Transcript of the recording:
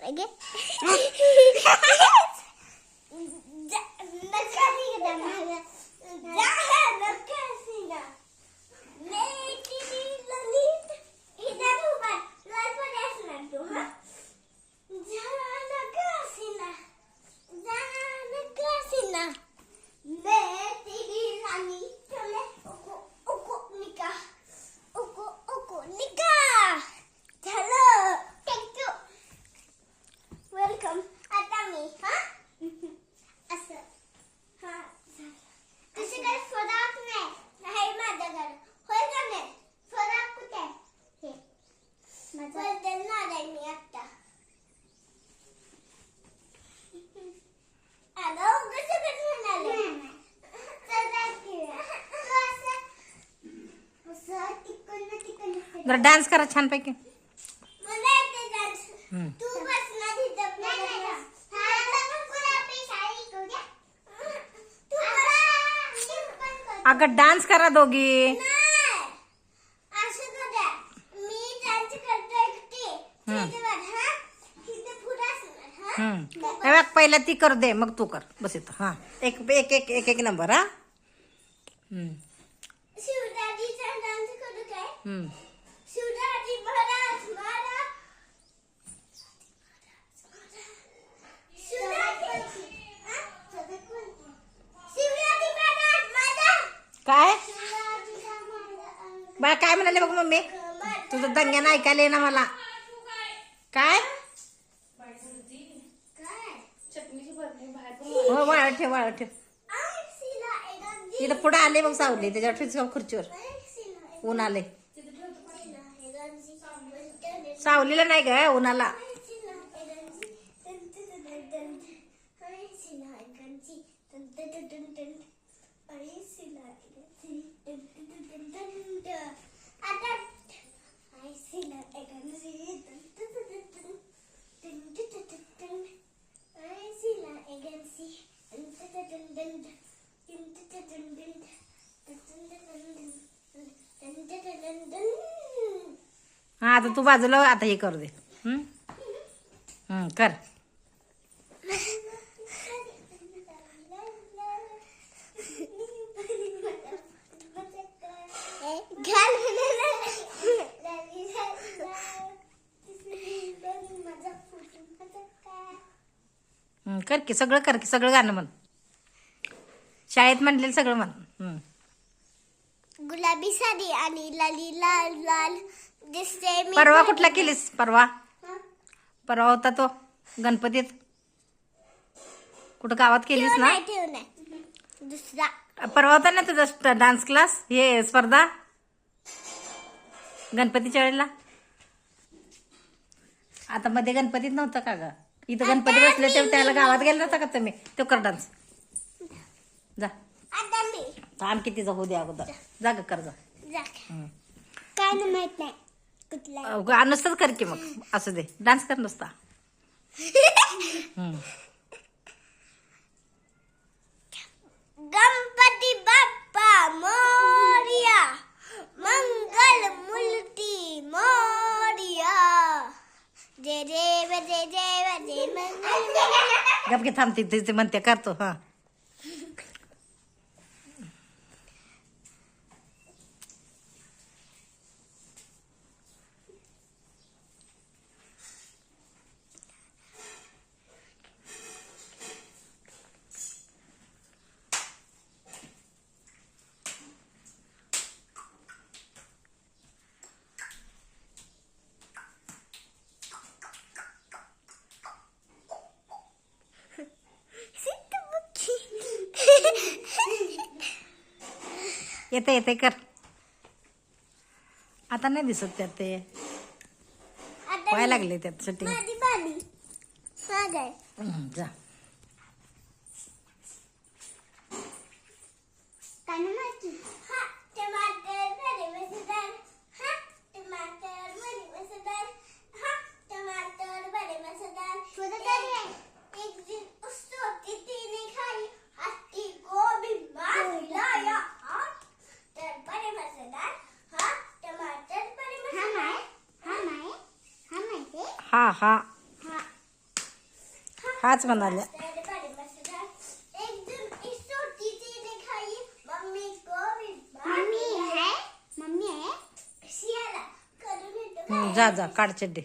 Okay. Welcome. आता मी हा असं हा तुझ्याकडे फराक नाही माझ्याकडे होय का नाही फराक कुठे हे बदलणार आहे मी आता अगं कसं म्हणाले जरा डान्स करा छानपैकी. मला येते डान्स तू बस ना तिथं अगं डान्स करा दोघी. हे बघ पहिला ती कर दे मग तू कर बस इथं. हा एक एक एक एक एक नंबर. हा शिवराजीचा डान्स करू काय हम्म. शिवराजी महाराज महाराज शिवराजी महाराज माझा काय शिवराजी बा काय म्हणाले बघ मम्मी तुझं दंग्यानं ऐकायला ना मला. काय हो वाळत ठेव वाळत ठेव. इथं पुढे आले मग सावले त्याच्यावर ठेव खुर्चीवर. ऊन आले सावलीला नाही ग उन्हाला. हा आता तू बाजूला आता हे करू दे. कर. कर की सगळं कर की सगळं गाणं म्हण. शाळेत म्हणलेलं सगळं म्हण. गुलाबी साडी आणि लाली लाल लाल दिसते मी. परवा कुठला केलीस परवा होता तो गणपतीत कुठं गावात केलीस ना. दुसरा परवा होता ना तुझा डान्स क्लास हे स्पर्धा गणपतीच्या वेळेला. आता मध्ये गणपतीत नव्हतं का ग. इथं गणपती बसले तेव्हा त्याला गावात गेला नव्हता का तुम्ही. तो कर डान्स जा. आता मी थांब किती जाऊ दे अगोदर जा ग कर जा. काय ना माहित नाही कुठला नुसतंच कर की मग असं दे डान्स कर नुसता. गणपती बाप्पा मोरया मंगल मूर्ती मोरया जय देव जय देव जय मंगल. गप घे थांबते तिथे म्हणते करतो. हा येते कर. आता नाही दिसत त्यात ते व्हायला लागले त्यात सेटिंग. माझी बाली हा काय जा. काय ना माहिती हा टमाटर बरे मजेदार हा टमाटर बरे मजेदार हा टमाटर बरे मजेदार एक दिन उसको तिती ने खाई हत्ती को भी मार लाया तर बरे मजेदार हा टमाटर बरे मजेदार हा हा हाच म्हणाल्या. टमाटर बड़े मजेदार। एक दिन इस छोटी सी दिखाई मम्मी को भी मम्मी है शियाला करून येतो जा जा काढ चड्डी.